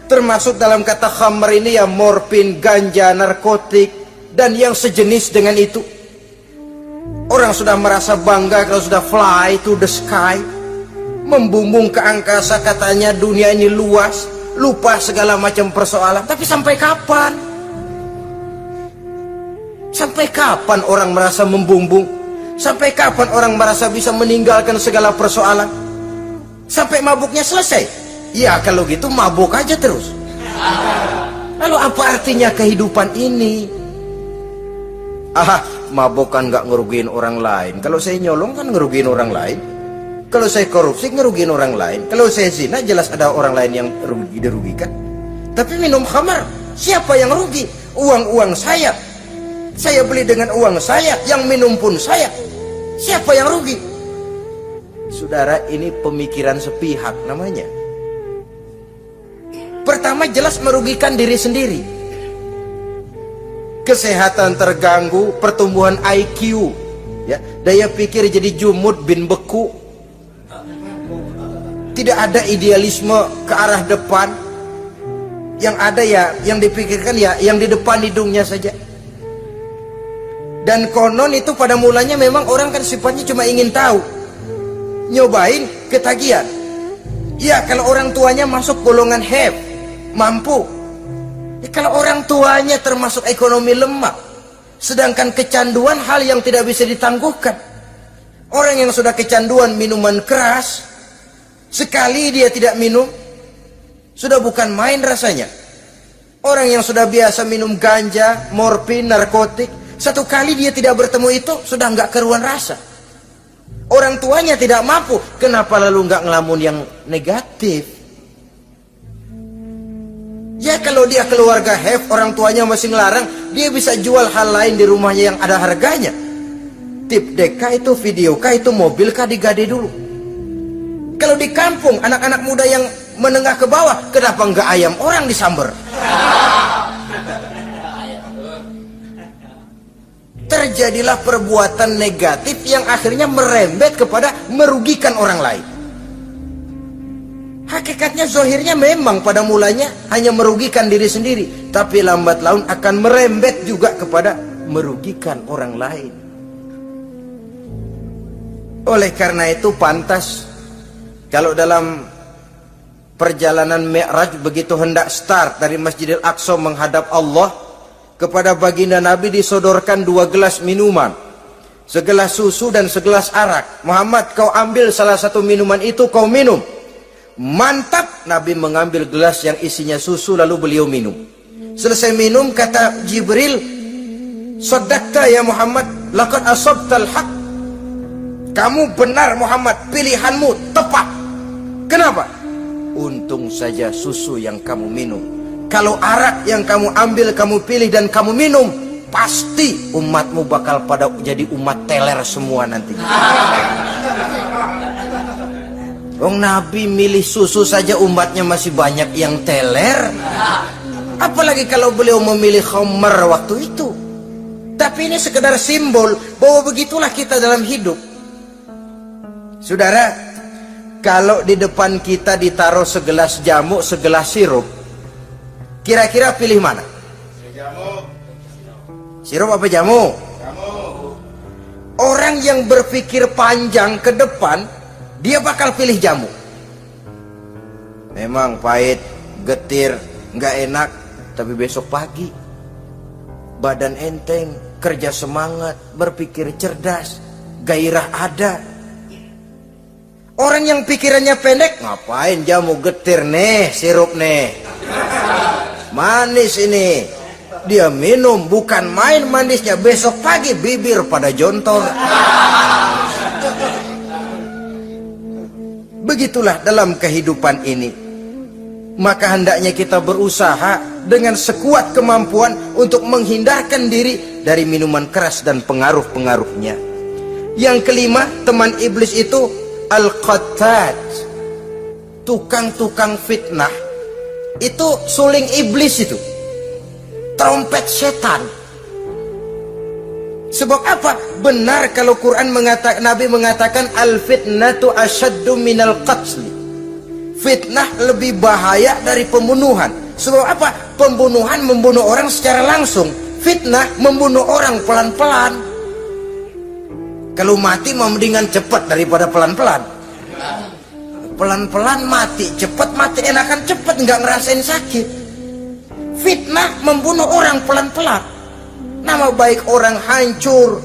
termasuk dalam kata khamr ini ya morfin, ganja, narkotik, dan yang sejenis dengan itu. Orang sudah merasa bangga kalau sudah fly to the sky, membumbung ke angkasa, katanya dunia ini luas, lupa segala macam persoalan. Tapi sampai kapan? Sampai kapan orang merasa membumbung? Sampai kapan orang merasa bisa meninggalkan segala persoalan? Sampai mabuknya selesai? Ya kalau gitu mabuk aja terus. Lalu apa artinya kehidupan ini? Mabuk kan gak ngerugiin orang lain. Kalau saya nyolong kan ngerugiin orang lain. Kalau saya korupsi ngerugiin orang lain. Kalau saya zina jelas ada orang lain yang dirugikan. Tapi minum khamar, siapa yang rugi? Uang-uang saya. Saya beli dengan uang saya, yang minum pun saya. Siapa yang rugi? Saudara, ini pemikiran sepihak namanya. Pertama jelas merugikan diri sendiri. Kesehatan terganggu, pertumbuhan IQ, ya, daya pikir jadi jumud bin beku. Tidak ada idealisme ke arah depan. Yang ada ya, yang dipikirkan ya, yang di depan hidungnya saja. Dan konon itu pada mulanya memang orang kan sifatnya cuma ingin tahu, nyobain, ketagihan. Ya kalau orang tuanya masuk golongan have, mampu. Ya, kalau orang tuanya termasuk ekonomi lemah, sedangkan kecanduan hal yang tidak bisa ditangguhkan. Orang yang sudah kecanduan minuman keras, sekali dia tidak minum, sudah bukan main rasanya. Orang yang sudah biasa minum ganja, morfin, narkotik, satu kali dia tidak bertemu itu, sudah nggak keruan rasa. Orang tuanya tidak mampu, kenapa lalu nggak ngelamun yang negatif? Ya kalau dia keluarga have, orang tuanya masih ngelarang, dia bisa jual hal lain di rumahnya yang ada harganya. Tip dek kah itu, video kah itu, mobil kah digade dulu. Kalau di kampung, anak-anak muda yang menengah ke bawah, kenapa nggak ayam orang disamber? Terjadilah perbuatan negatif yang akhirnya merembet kepada merugikan orang lain. Hakikatnya zahirnya memang pada mulanya hanya merugikan diri sendiri, tapi lambat laun akan merembet juga kepada merugikan orang lain. Oleh karena itu pantas kalau dalam perjalanan Mi'raj begitu hendak start dari Masjidil Aqsa menghadap Allah, kepada baginda Nabi disodorkan 2 gelas minuman, segelas susu dan segelas arak. Muhammad, kau ambil salah satu minuman itu, kau minum. Mantap. Nabi mengambil gelas yang isinya susu lalu beliau minum. Selesai minum kata Jibril, "Shaddaqta ya Muhammad, laqad asabtal haq." Kamu benar Muhammad, pilihanmu tepat. Kenapa? Untung saja susu yang kamu minum. Kalau arak yang kamu ambil, kamu pilih dan kamu minum, pasti umatmu bakal pada jadi umat teler semua nanti. Nabi milih susu saja umatnya masih banyak yang teler, apalagi kalau beliau memilih khamr waktu itu. Tapi ini sekedar simbol bahwa begitulah kita dalam hidup. Saudara, kalau di depan kita ditaruh segelas jamu, segelas sirup, kira-kira pilih mana? Sirup apa jamu? Orang yang berpikir panjang ke depan, dia bakal pilih jamu. Memang pahit, getir, nggak enak, tapi besok pagi badan enteng, kerja semangat, berpikir cerdas, gairah ada. Orang yang pikirannya pendek, ngapain jamu getir nih, sirup nih, manis ini, Dia minum, bukan main manisnya, besok pagi bibir pada jontor. Begitulah dalam kehidupan ini. Maka hendaknya kita berusaha dengan sekuat kemampuan untuk menghindarkan diri dari minuman keras dan pengaruh-pengaruhnya. Yang kelima, teman iblis itu al-qattat, tukang-tukang fitnah. Itu suling iblis itu, trompet setan. Sebab apa? Benar kalau Quran mengatakan, Nabi mengatakan al-fitnatu asyaddu minal qatl. Fitnah lebih bahaya dari pembunuhan. Sebab apa? Pembunuhan membunuh orang secara langsung, fitnah membunuh orang pelan-pelan. Kalau mati mendingan cepat daripada pelan-pelan. Pelan-pelan mati, cepat mati enakan cepat, nggak ngerasain sakit. Fitnah membunuh orang pelan-pelan. Nama baik orang hancur,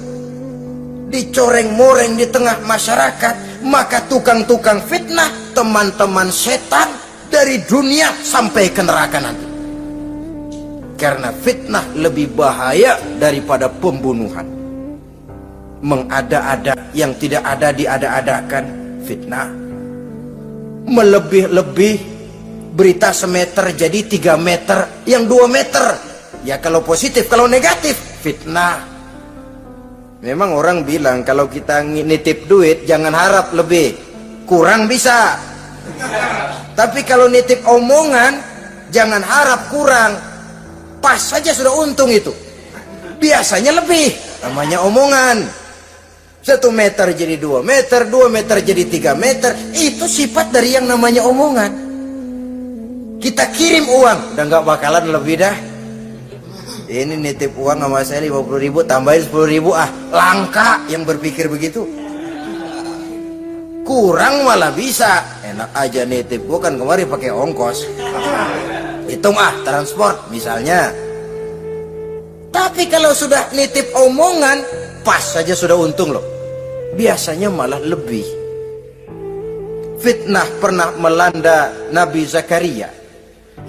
dicoreng-moreng di tengah masyarakat. Maka tukang-tukang fitnah, teman-teman setan dari dunia sampai ke neraka nanti. Karena fitnah lebih bahaya daripada pembunuhan. Mengada-ada yang tidak ada diada-adakan, fitnah. Melebih-lebih, berita semeter jadi 3 meter, yang 2 meter. Ya kalau positif, kalau negatif, fitnah. Memang orang bilang kalau kita nitip duit jangan harap lebih, kurang bisa. Tapi kalau nitip omongan jangan harap kurang, pas saja sudah untung itu. Biasanya lebih, namanya omongan. 1 meter jadi 2 meter, 2 meter jadi 3 meter. Itu sifat dari yang namanya omongan. Kita kirim uang, udah gak bakalan lebih dah. Ini nitip uang sama saya 50.000, tambahin 10.000, langka yang berpikir begitu. Kurang malah bisa. Enak aja nitip, gua kan kemarin pakai ongkos, hitung transport misalnya. Tapi kalau sudah nitip omongan, pas saja sudah untung loh. Biasanya malah lebih. Fitnah pernah melanda Nabi Zakaria.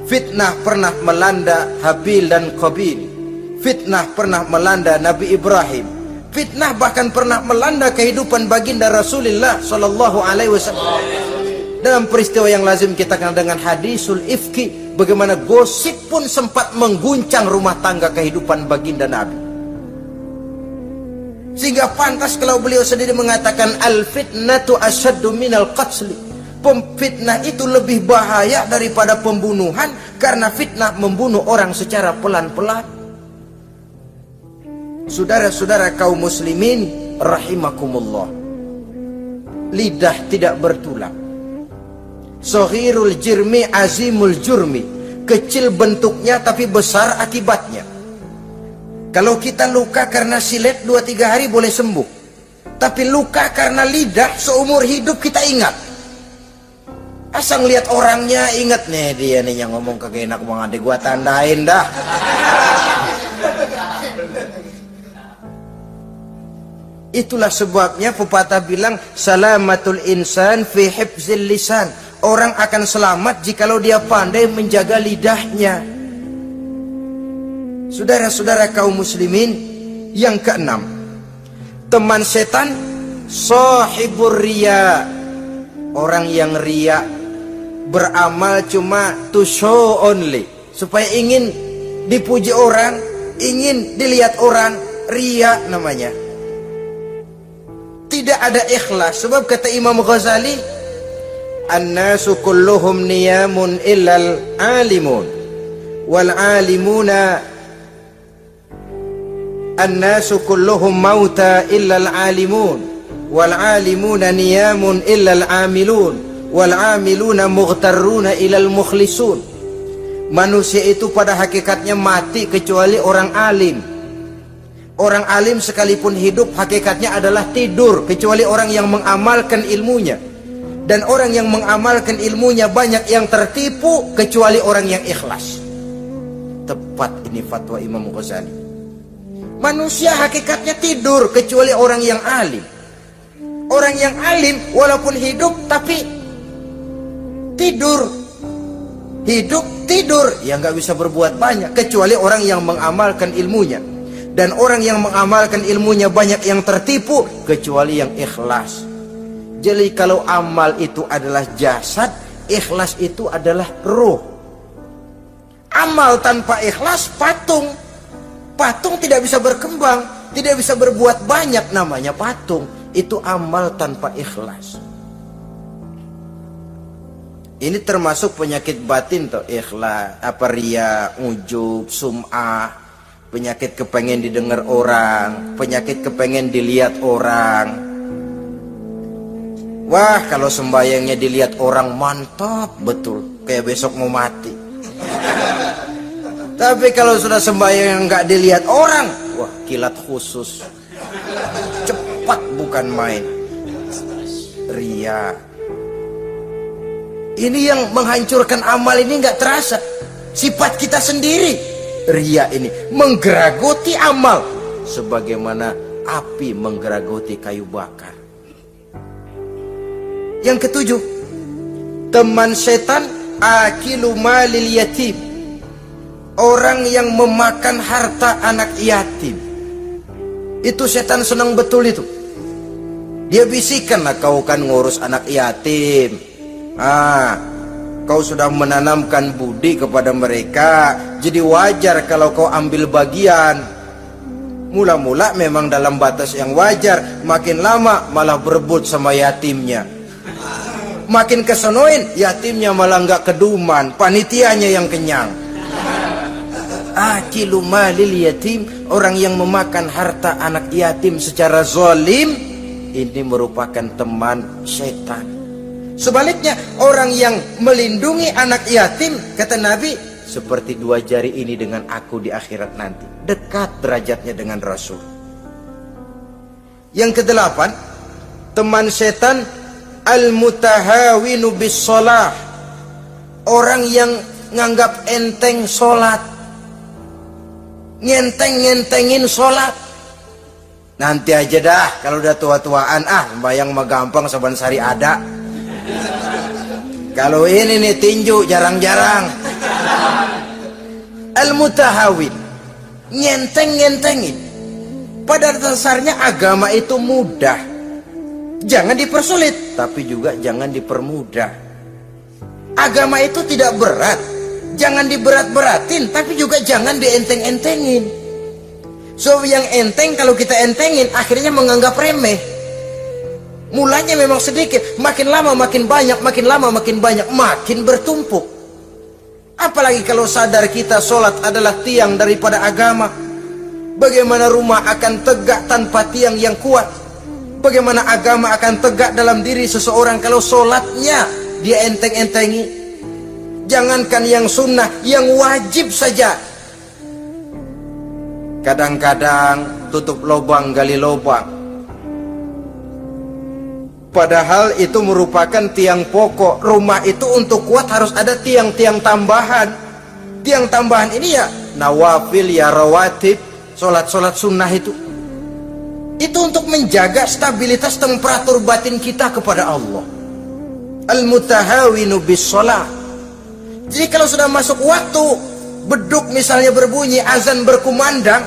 Fitnah pernah melanda Habil dan Qabil. Fitnah pernah melanda Nabi Ibrahim. Fitnah bahkan pernah melanda kehidupan baginda Rasulullah Sallallahu Alaihi Wasallam. Dalam peristiwa yang lazim kita kenal dengan hadisul ifki, bagaimana gosip pun sempat mengguncang rumah tangga kehidupan baginda Nabi. Sehingga pantas kalau beliau sendiri mengatakan al-fitnatu asyaddu minal qatl. Fitnah itu lebih bahaya daripada pembunuhan, karena fitnah membunuh orang secara pelan-pelan. Saudara-saudara kaum muslimin rahimakumullah, lidah tidak bertulang. Shaghirul jirmi azimul jurmi, kecil bentuknya tapi besar akibatnya. Kalau kita luka karena silet 2-3 hari boleh sembuh, tapi luka karena lidah seumur hidup kita ingat. Asal lihat orangnya ingat, nih dia nih yang ngomong kagak enak banget, gua tandain dah. Itulah sebabnya pepatah bilang salamatul insan fi hifzil lisan. Orang akan selamat jikalau dia pandai menjaga lidahnya. Saudara-saudara kaum muslimin, yang keenam, teman setan sahibur riya, orang yang riya, beramal cuma to show only, supaya ingin dipuji orang, ingin dilihat orang, riya namanya. Tidak ada ikhlas. Sebab kata Imam Ghazali, an-nasu kulluhum niyamun illal alimun wal alimuna, an-nasu kulluhum mauta illal alimun wal alimuna niyamun illal amilun wal amiluna mughtarruna ilal mukhlisun. Manusia itu pada hakikatnya mati kecuali orang alim. Orang alim sekalipun hidup hakikatnya adalah tidur, kecuali orang yang mengamalkan ilmunya. Dan orang yang mengamalkan ilmunya banyak yang tertipu, kecuali orang yang ikhlas. Tepat ini fatwa Imam Ghazali. Manusia hakikatnya tidur kecuali orang yang alim. Orang yang alim walaupun hidup tapi tidur. Hidup tidur, ya nggak bisa berbuat banyak. Kecuali orang yang mengamalkan ilmunya. Dan orang yang mengamalkan ilmunya banyak yang tertipu, kecuali yang ikhlas. Jadi kalau amal itu adalah jasad, ikhlas itu adalah ruh. Amal tanpa ikhlas patung. Patung tidak bisa berkembang, tidak bisa berbuat banyak, namanya patung. Itu amal tanpa ikhlas. Ini termasuk penyakit batin toh, ikhlas, riya, ujub, sum'ah, penyakit kepengen didengar orang, penyakit kepengen dilihat orang. Wah, kalau sembayangnya dilihat orang mantap betul, kayak besok mau mati. Tapi kalau sudah sembahyang nggak dilihat orang, wah kilat khusus, cepat bukan main. Ria. Ini yang menghancurkan amal ini nggak terasa. Sifat kita sendiri. Ria ini menggeragoti amal sebagaimana api menggeragoti kayu bakar. Yang ketujuh, teman setan akilu malil yatim. Orang yang memakan harta anak yatim. Itu setan senang betul itu. Dia bisikan, lah kau kan ngurus anak yatim. Kau sudah menanamkan budi kepada mereka, jadi wajar kalau kau ambil bagian. Mula-mula memang dalam batas yang wajar, makin lama malah berebut sama yatimnya. Makin kesonoin, yatimnya malah nggak keduman, panitianya yang kenyang. Akilu malil yatim, orang yang memakan harta anak yatim secara zalim, ini merupakan teman setan. Sebaliknya, orang yang melindungi anak yatim, kata Nabi, seperti dua jari ini dengan aku di akhirat nanti. Dekat derajatnya dengan Rasul. Yang kedelapan, teman setan al-mutahawinu bis shalah. Orang yang nganggap enteng sholat, ngenteng-ngentengin sholat. Nanti aja dah, kalau udah tua-tuaan, sembahyang mah gampang, saban sari ada. Kalau ini nih tinju jarang-jarang. Al-mutahawin, ngenteng-ngentengin. Pada dasarnya agama itu mudah, jangan dipersulit, tapi juga jangan dipermudah. Agama itu tidak berat, jangan diberat-beratin, tapi juga jangan dienteng-entengin. So yang enteng kalau kita entengin, akhirnya menganggap remeh. Mulanya memang sedikit, makin lama makin banyak, makin lama makin banyak, makin bertumpuk. Apalagi kalau sadar kita sholat adalah tiang daripada agama. Bagaimana rumah akan tegak tanpa tiang yang kuat? Bagaimana agama akan tegak dalam diri seseorang kalau sholatnya dia enteng-entengi? Jangankan yang sunnah, yang wajib saja. Kadang-kadang tutup lubang gali lubang. Padahal itu merupakan tiang pokok. Rumah itu untuk kuat harus ada tiang-tiang tambahan. Tiang tambahan ini ya nawafil, ya rawatib, sholat-sholat sunnah itu. Itu untuk menjaga stabilitas temperatur batin kita kepada Allah. Al-mutahawinu bis shalah. Jadi kalau sudah masuk waktu, beduk misalnya berbunyi, azan berkumandang,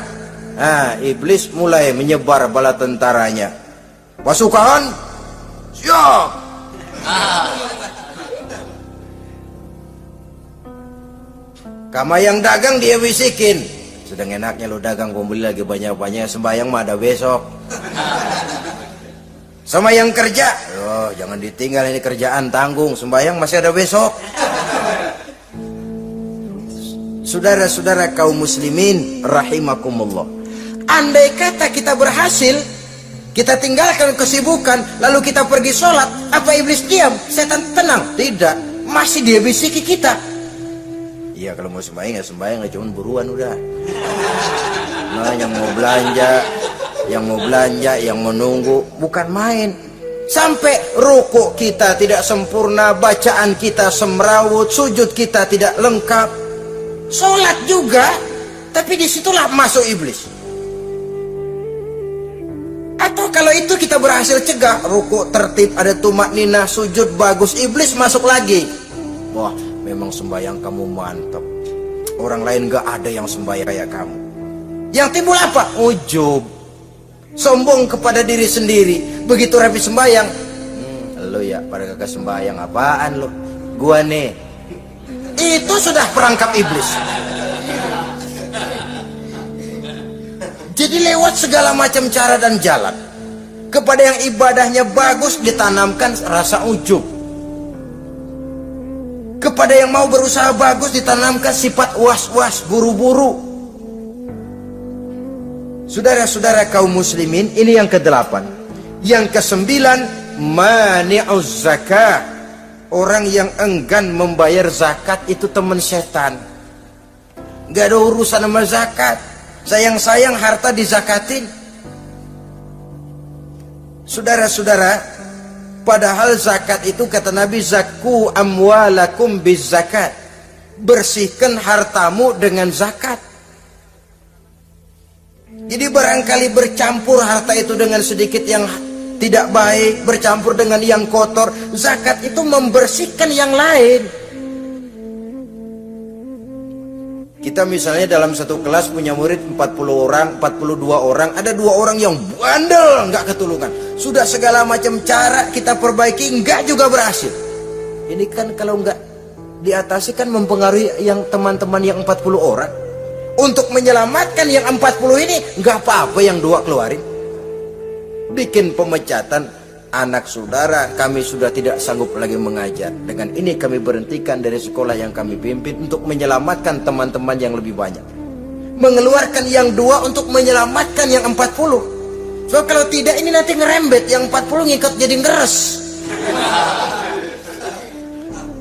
iblis mulai menyebar bala tentaranya. Pasukan siap. Kama yang dagang dia bisikin, sedang enaknya lo dagang, beli lagi banyak-banyak, sembahyang mah ada besok. Sama yang kerja, jangan ditinggal ini kerjaan, tanggung, sembahyang masih ada besok. Saudara-saudara kaum muslimin rahimakumullah, andai kata kita berhasil, kita tinggalkan kesibukan, lalu kita pergi sholat, apa iblis diam? Setan tenang? Tidak, masih dia bisiki kita. Iya, kalau mau sembahyang ya sembahyang, cuman buruan udah. Nah, yang mau belanja, yang menunggu, bukan main. Sampai rukuk kita tidak sempurna, bacaan kita semrawut, sujud kita tidak lengkap, sholat juga, tapi disitulah masuk iblis. Atau kalau itu kita berhasil cegah, rukuk tertib, ada tumak ninah, sujud bagus, iblis masuk lagi. Wah, memang sembahyang kamu mantap. Orang lain gak ada yang sembahyang kayak kamu. Yang timbul apa? Ujub. Sombong kepada diri sendiri. Begitu rapi sembahyang, lo ya pada kagak sembahyang apaan lo? Gua nih. Itu sudah perangkap iblis. Jadi lewat segala macam cara dan jalan, kepada yang ibadahnya bagus ditanamkan rasa ujub. Kepada yang mau berusaha bagus ditanamkan sifat was-was, buru-buru. Saudara-saudara kaum muslimin, ini yang ke-8. Yang ke-9, mani'uz zakah. Orang yang enggan membayar zakat itu teman setan. Gak ada urusan sama zakat. Sayang-sayang harta dizakatin. Saudara-saudara, padahal zakat itu kata Nabi, zakku amwalakum biz zakat. Bersihkan hartamu dengan zakat. Jadi barangkali bercampur harta itu dengan sedikit yang tidak baik, bercampur dengan yang kotor. Zakat itu membersihkan yang lain. Kita misalnya dalam satu kelas punya murid 40 orang, 42 orang, ada 2 orang yang bandel, nggak ketulungan. Sudah segala macam cara kita perbaiki, nggak juga berhasil. Ini kan kalau nggak diatasi kan mempengaruhi yang teman-teman yang 40 orang. Untuk menyelamatkan yang 40 ini, nggak apa-apa yang 2 keluarin. Bikin pemecatan. Anak saudara kami sudah tidak sanggup lagi mengajar. Dengan ini kami berhentikan dari sekolah yang kami pimpin untuk menyelamatkan teman-teman yang lebih banyak. Mengeluarkan yang 2 untuk menyelamatkan yang 40. So kalau tidak ini nanti ngerembet, yang 40 ngikut jadi ngeres.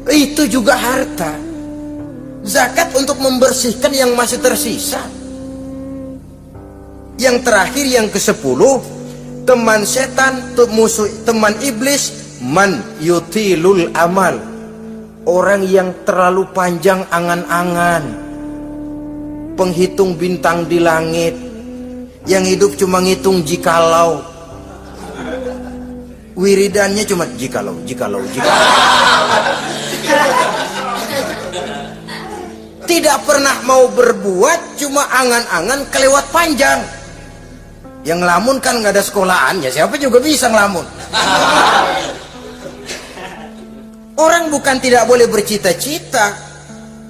Itu juga harta. Zakat untuk membersihkan yang masih tersisa. Yang terakhir yang ke-10, teman setan, musuh, teman iblis, man yutilul amal. Orang yang terlalu panjang angan-angan, penghitung bintang di langit, yang hidup cuma ngitung jikalau. Wiridannya cuma jikalau. Tidak pernah mau berbuat, cuma angan-angan kelewat panjang. Yang ngelamun kan nggak ada sekolahan, ya siapa juga bisa ngelamun. Orang bukan tidak boleh bercita-cita,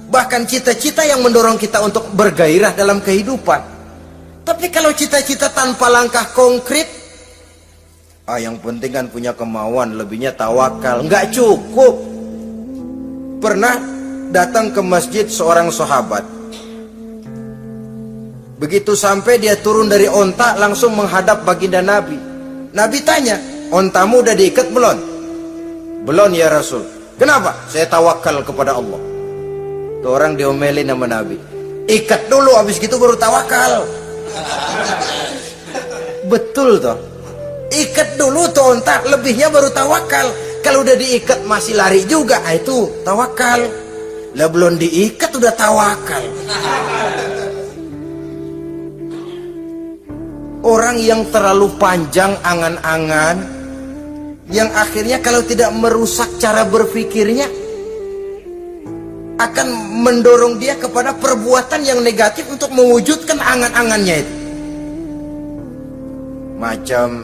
bahkan cita-cita yang mendorong kita untuk bergairah dalam kehidupan. Tapi kalau cita-cita tanpa langkah konkret, yang penting kan punya kemauan, lebihnya tawakal, nggak cukup. Pernah datang ke masjid seorang sahabat. Begitu sampai dia turun dari onta, langsung menghadap baginda Nabi. Nabi tanya, ontamu udah diikat belum? Belum ya Rasul. Kenapa? Saya tawakal kepada Allah. Tuh orang diomelin sama Nabi. Ikat dulu, habis gitu baru tawakal. Betul toh. Ikat dulu tuh onta, lebihnya baru tawakal. Kalau udah diikat masih lari juga, itu tawakal. Lah belum diikat udah tawakal. Orang yang terlalu panjang angan-angan, yang akhirnya kalau tidak merusak cara berpikirnya, akan mendorong dia kepada perbuatan yang negatif untuk mewujudkan angan-angannya itu. Macam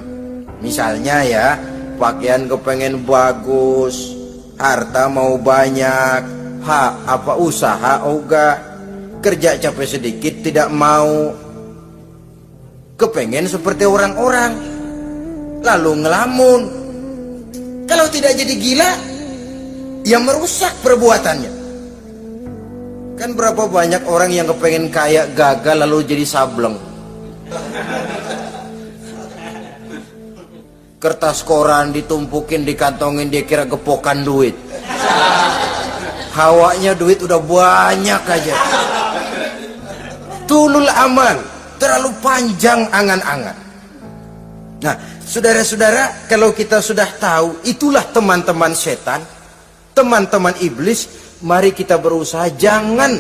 misalnya ya, pakaian kepengen bagus, harta mau banyak, usaha ogah, kerja capek sedikit tidak mau, kepengen seperti orang-orang, lalu ngelamun. Kalau tidak jadi gila, ya merusak perbuatannya. Kan berapa banyak orang yang kepengen kaya gagal lalu jadi sableng. Kertas koran ditumpukin, dikantongin, dia kira gepokan duit. Hawanya duit udah banyak aja. Tulul amal, terlalu panjang angan-angan. Nah, saudara-saudara, kalau kita sudah tahu itulah teman-teman setan, teman-teman iblis, mari kita berusaha jangan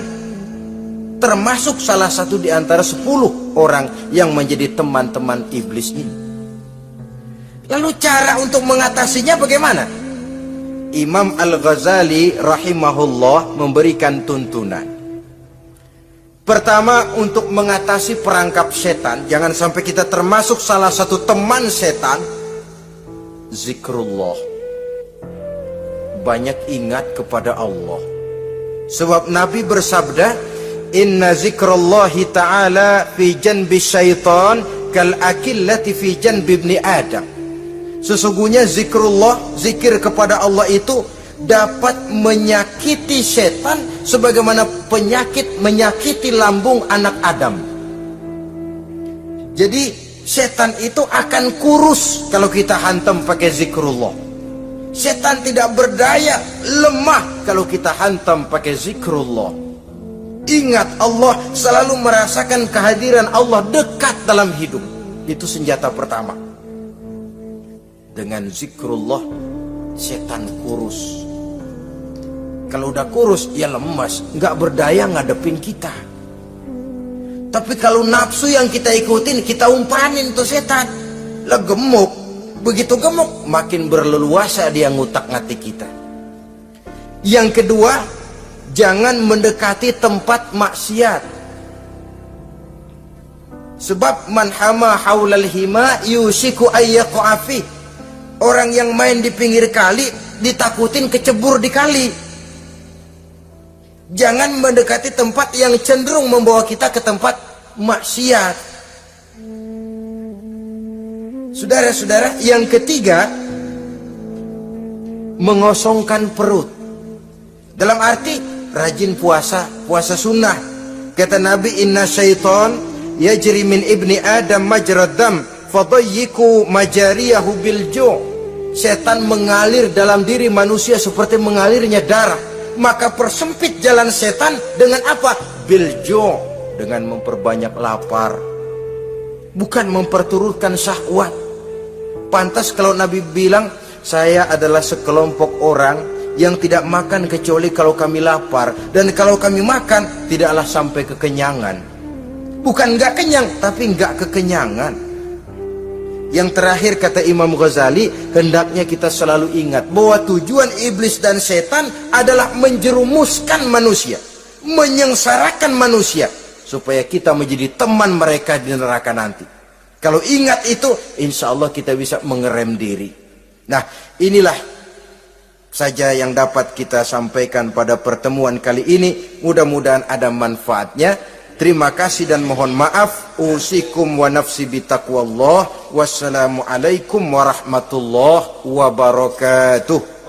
termasuk salah satu di antara 10 orang yang menjadi teman-teman iblis ini. Lalu cara untuk mengatasinya bagaimana? Imam Al-Ghazali rahimahullah memberikan tuntunan. Pertama, untuk mengatasi perangkap setan, jangan sampai kita termasuk salah satu teman setan, zikrullah. Banyak ingat kepada Allah. Sebab Nabi bersabda, inna zikrullahi ta'ala fi janbi syaitan kal akillati fi janbi ibni Adam. Sesungguhnya zikrullah, zikir kepada Allah itu dapat menyakiti setan sebagaimana penyakit menyakiti lambung anak Adam. Jadi setan itu akan kurus kalau kita hantam pakai zikrullah. Setan tidak berdaya, lemah kalau kita hantam pakai zikrullah. Ingat Allah, selalu merasakan kehadiran Allah dekat dalam hidup. Itu senjata pertama. Dengan zikrullah, setan kurus. Kalau udah kurus, ya lemas, nggak berdaya ngadepin kita. Tapi kalau nafsu yang kita ikutin, kita umpanin tuh setan. Lah gemuk. Begitu gemuk, makin berleluasa dia ngutak-ngatik kita. Yang kedua, jangan mendekati tempat maksiat. Sebab man hama haulal hima yusiku ayyaqa fi. Orang yang main di pinggir kali ditakutin kecebur di kali. Jangan mendekati tempat yang cenderung membawa kita ke tempat maksiat. Saudara-saudara, yang ketiga, mengosongkan perut. Dalam arti rajin puasa, puasa sunnah. Kata Nabi, inna syaitan yajri min ibni Adam majrad dam fadayyiku majariyahu bil ju'. Setan mengalir dalam diri manusia seperti mengalirnya darah. Maka persempit jalan setan dengan apa? Bil ju', dengan memperbanyak lapar, bukan memperturutkan syahwat. Pantas kalau Nabi bilang, saya adalah sekelompok orang yang tidak makan kecuali kalau kami lapar, dan kalau kami makan tidaklah sampai kekenyangan. Bukan nggak kenyang, tapi nggak kekenyangan. Yang terakhir kata Imam Ghazali, hendaknya kita selalu ingat bahwa tujuan iblis dan setan adalah menjerumuskan manusia, menyengsarakan manusia, supaya kita menjadi teman mereka di neraka nanti. Kalau ingat itu, insya Allah kita bisa mengerem diri. Nah, inilah saja yang dapat kita sampaikan pada pertemuan kali ini. Mudah-mudahan ada manfaatnya. Terima kasih dan mohon maaf. Usikum wa nafsi bitaqwallah. Wassalamualaikum warahmatullahi wabarakatuh.